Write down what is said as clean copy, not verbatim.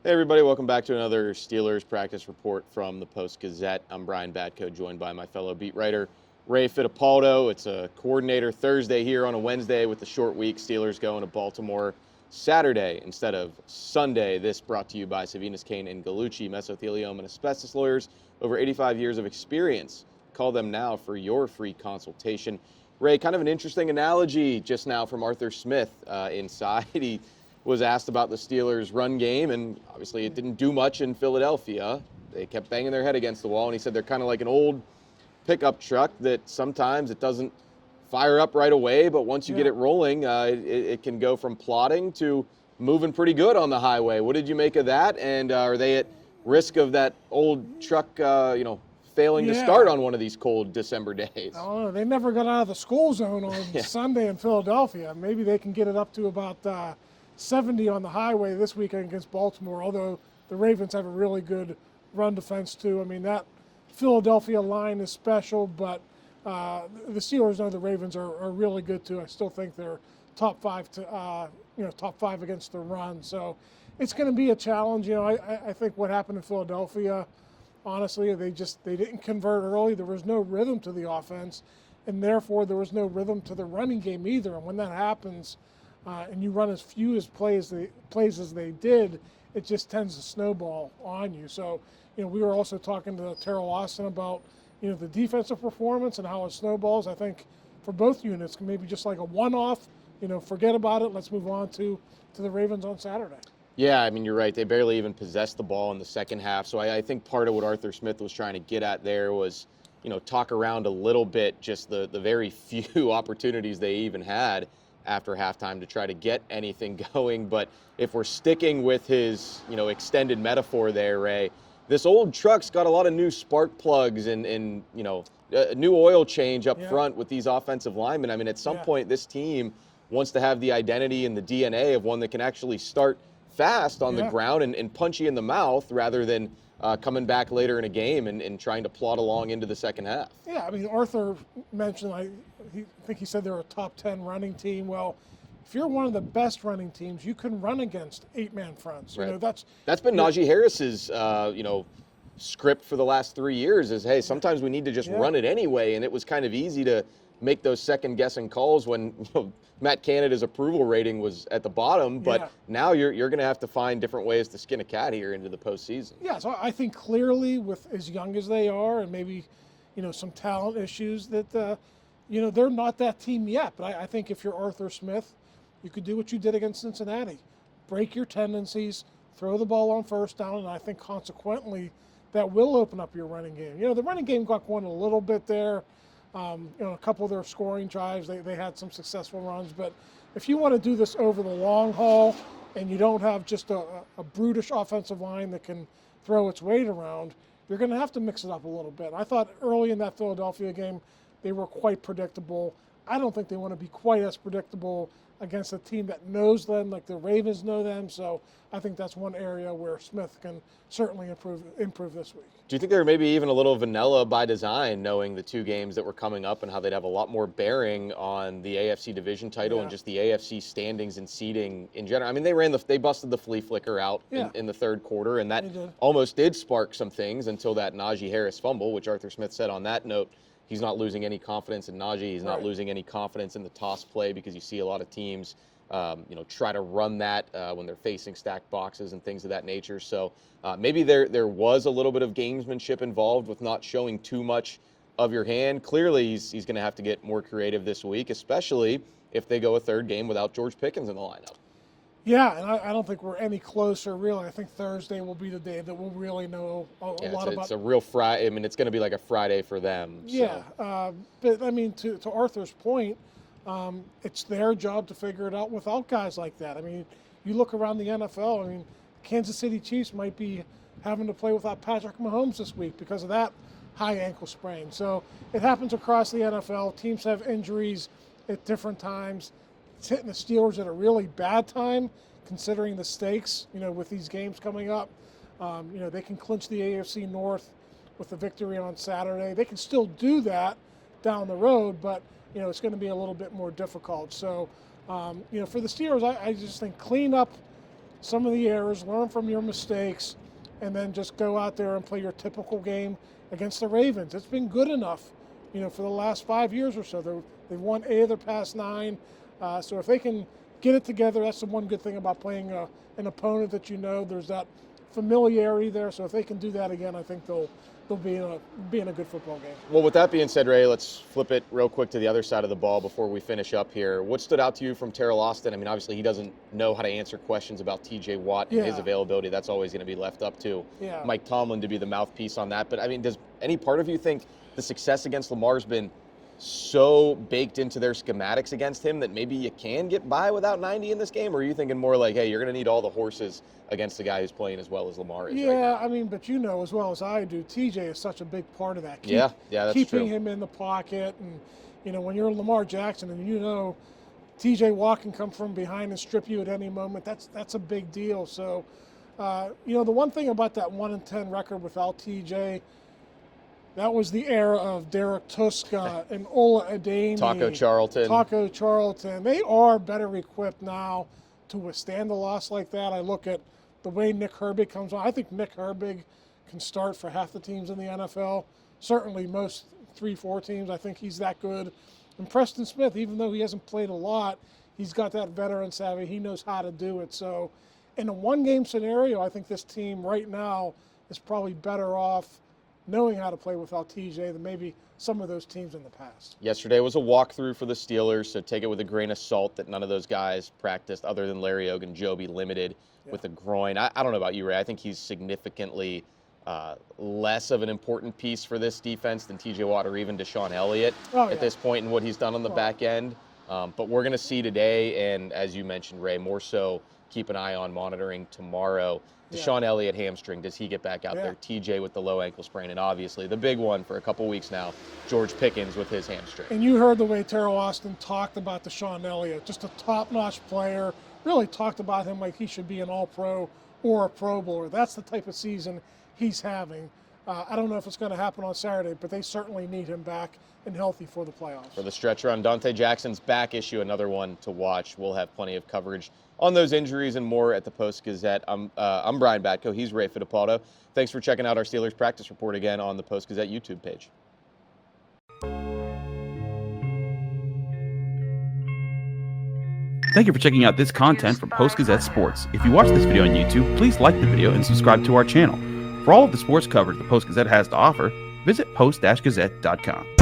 Hey everybody, welcome back to another Steelers practice report from the Post-Gazette. I'm Brian Batko, joined by my fellow beat writer, Ray Fittipaldo. It's a coordinator Thursday here on a Wednesday with the short week. Steelers going to Baltimore Saturday instead of Sunday. This brought to you by Savinas Kane and Gallucci, mesothelioma and asbestos lawyers, over 85 years of experience. Call them now for your free consultation. Ray, kind of an interesting analogy just now from Arthur Smith inside. He was asked about the Steelers' run game, and obviously it didn't do much in Philadelphia. They kept banging their head against the wall, and he said they're kind of like an old pickup truck that sometimes it doesn't fire up right away, but once you get it rolling, it can go from plodding to moving pretty good on the highway. What did you make of that, and are they at risk of that old truck, failing to start on one of these cold December days? Oh, they never got out of the school zone on Sunday in Philadelphia. Maybe they can get it up to about 70 on the highway this weekend against Baltimore, although the Ravens have a really good run defense too. I mean, that Philadelphia line is special, but the Steelers know the Ravens are really good too. I still think they're top five against the run. So it's going to be a challenge. I think what happened in Philadelphia, honestly, they didn't convert early. There was no rhythm to the offense, and therefore there was no rhythm to the running game either. And when that happens, and you run as few plays as they did, it just tends to snowball on you. So, we were also talking to Teryl Austin about, the defensive performance and how it snowballs. I think for both units, maybe just like a one-off, forget about it. Let's move on to the Ravens on Saturday. Yeah, I mean, you're right. They barely even possessed the ball in the second half. So I think part of what Arthur Smith was trying to get at there was, talk around a little bit just the very few opportunities they even had after halftime to try to get anything going. But if we're sticking with his, extended metaphor there, Ray, this old truck's got a lot of new spark plugs and a new oil change up front with these offensive linemen. I mean, at some point, this team wants to have the identity and the DNA of one that can actually start fast on the ground and punch you in the mouth rather than coming back later in a game and trying to plod along into the second half. Yeah, I mean, Arthur mentioned, I think he said they're a top 10 running team. Well, if you're one of the best running teams, you can run against 8-man fronts. Right. That's been Najee Harris's, script for the last 3 years is, hey, sometimes we need to just run it anyway. And it was kind of easy to make those second-guessing calls when Matt Canada's approval rating was at the bottom. But now you're going to have to find different ways to skin a cat here into the postseason. Yeah, so I think clearly with as young as they are and maybe, some talent issues that, they're not that team yet. But I think if you're Arthur Smith, you could do what you did against Cincinnati. Break your tendencies, throw the ball on first down, and I think consequently that will open up your running game. The running game got going a little bit there. A couple of their scoring drives, they had some successful runs. But if you want to do this over the long haul and you don't have just a brutish offensive line that can throw its weight around, you're going to have to mix it up a little bit. I thought early in that Philadelphia game, they were quite predictable. I don't think they want to be quite as predictable against a team that knows them, like the Ravens know them. So I think that's one area where Smith can certainly improve this week. Do you think they're maybe even a little vanilla by design, knowing the two games that were coming up and how they'd have a lot more bearing on the AFC division title and just the AFC standings and seeding in general? I mean, they busted the flea flicker out in the third quarter, and that almost did spark some things until that Najee Harris fumble, which Arthur Smith said on that note, he's not losing any confidence in Najee. He's not losing any confidence in the toss play because you see a lot of teams, try to run that when they're facing stacked boxes and things of that nature. So maybe there was a little bit of gamesmanship involved with not showing too much of your hand. Clearly, he's going to have to get more creative this week, especially if they go a third game without George Pickens in the lineup. Yeah, and I don't think we're any closer, really. I think Thursday will be the day that we'll really know a lot about. It's a real Friday. I mean, it's going to be like a Friday for them. Yeah, but I mean, to Arthur's point, it's their job to figure it out without guys like that. I mean, you look around the NFL. I mean, Kansas City Chiefs might be having to play without Patrick Mahomes this week because of that high ankle sprain. So it happens across the NFL. Teams have injuries at different times. It's hitting the Steelers at a really bad time, considering the stakes, with these games coming up. They can clinch the AFC North with the victory on Saturday. They can still do that down the road, but, it's going to be a little bit more difficult. So, for the Steelers, I just think clean up some of the errors, learn from your mistakes, and then just go out there and play your typical game against the Ravens. It's been good enough, for the last 5 years or so. They've won 8 of their past 9. So if they can get it together, that's the one good thing about playing an opponent that there's that familiarity there. So if they can do that again, I think they'll be in a good football game. Well, with that being said, Ray, let's flip it real quick to the other side of the ball before we finish up here. What stood out to you from Teryl Austin? I mean, obviously he doesn't know how to answer questions about T.J. Watt and his availability. That's always going to be left up to Mike Tomlin to be the mouthpiece on that. But, I mean, does any part of you think the success against Lamar's been so baked into their schematics against him that maybe you can get by without 90 in this game? Or are you thinking more like, hey, you're going to need all the horses against a guy who's playing as well as Lamar is? Yeah, right, I mean, but as well as I do, TJ is such a big part of that. That's keeping true. Him in the pocket. And, when you're Lamar Jackson and TJ Watt can come from behind and strip you at any moment, that's a big deal. So, the one thing about that 1-10 record without TJ, that was the era of Derek Tuska and Ola Adeni. Taco Charlton. They are better equipped now to withstand a loss like that. I look at the way Nick Herbig comes on. I think Nick Herbig can start for half the teams in the NFL. Certainly most 3-4 teams. I think he's that good. And Preston Smith, even though he hasn't played a lot, he's got that veteran savvy. He knows how to do it. So in a one-game scenario, I think this team right now is probably better off knowing how to play without TJ than maybe some of those teams in the past. Yesterday was a walkthrough for the Steelers, so take it with a grain of salt that none of those guys practiced other than Larry Ogunjobi, limited with a groin. I don't know about you, Ray. I think he's significantly less of an important piece for this defense than T.J. Watt or even Deshaun Elliott at this point in what he's done on the back end. But we're going to see today, and as you mentioned, Ray, more so keep an eye on monitoring tomorrow. Deshaun Elliott hamstring, does he get back out there? TJ with the low ankle sprain, and obviously the big one for a couple weeks now, George Pickens with his hamstring. And you heard the way Teryl Austin talked about Deshaun Elliott, just a top-notch player, really talked about him like he should be an All-Pro or a Pro Bowler. That's the type of season he's having. I don't know if it's going to happen on Saturday, but they certainly need him back and healthy for the playoffs. For the stretch run, Dante Jackson's back issue, another one to watch. We'll have plenty of coverage on those injuries and more at the Post-Gazette. I'm Brian Batko. He's Ray Fittipaldo. Thanks for checking out our Steelers practice report again on the Post-Gazette YouTube page. Thank you for checking out this content from Post-Gazette Sports. If you watch this video on YouTube, please like the video and subscribe to our channel. For all of the sports coverage the Post-Gazette has to offer, visit post-gazette.com.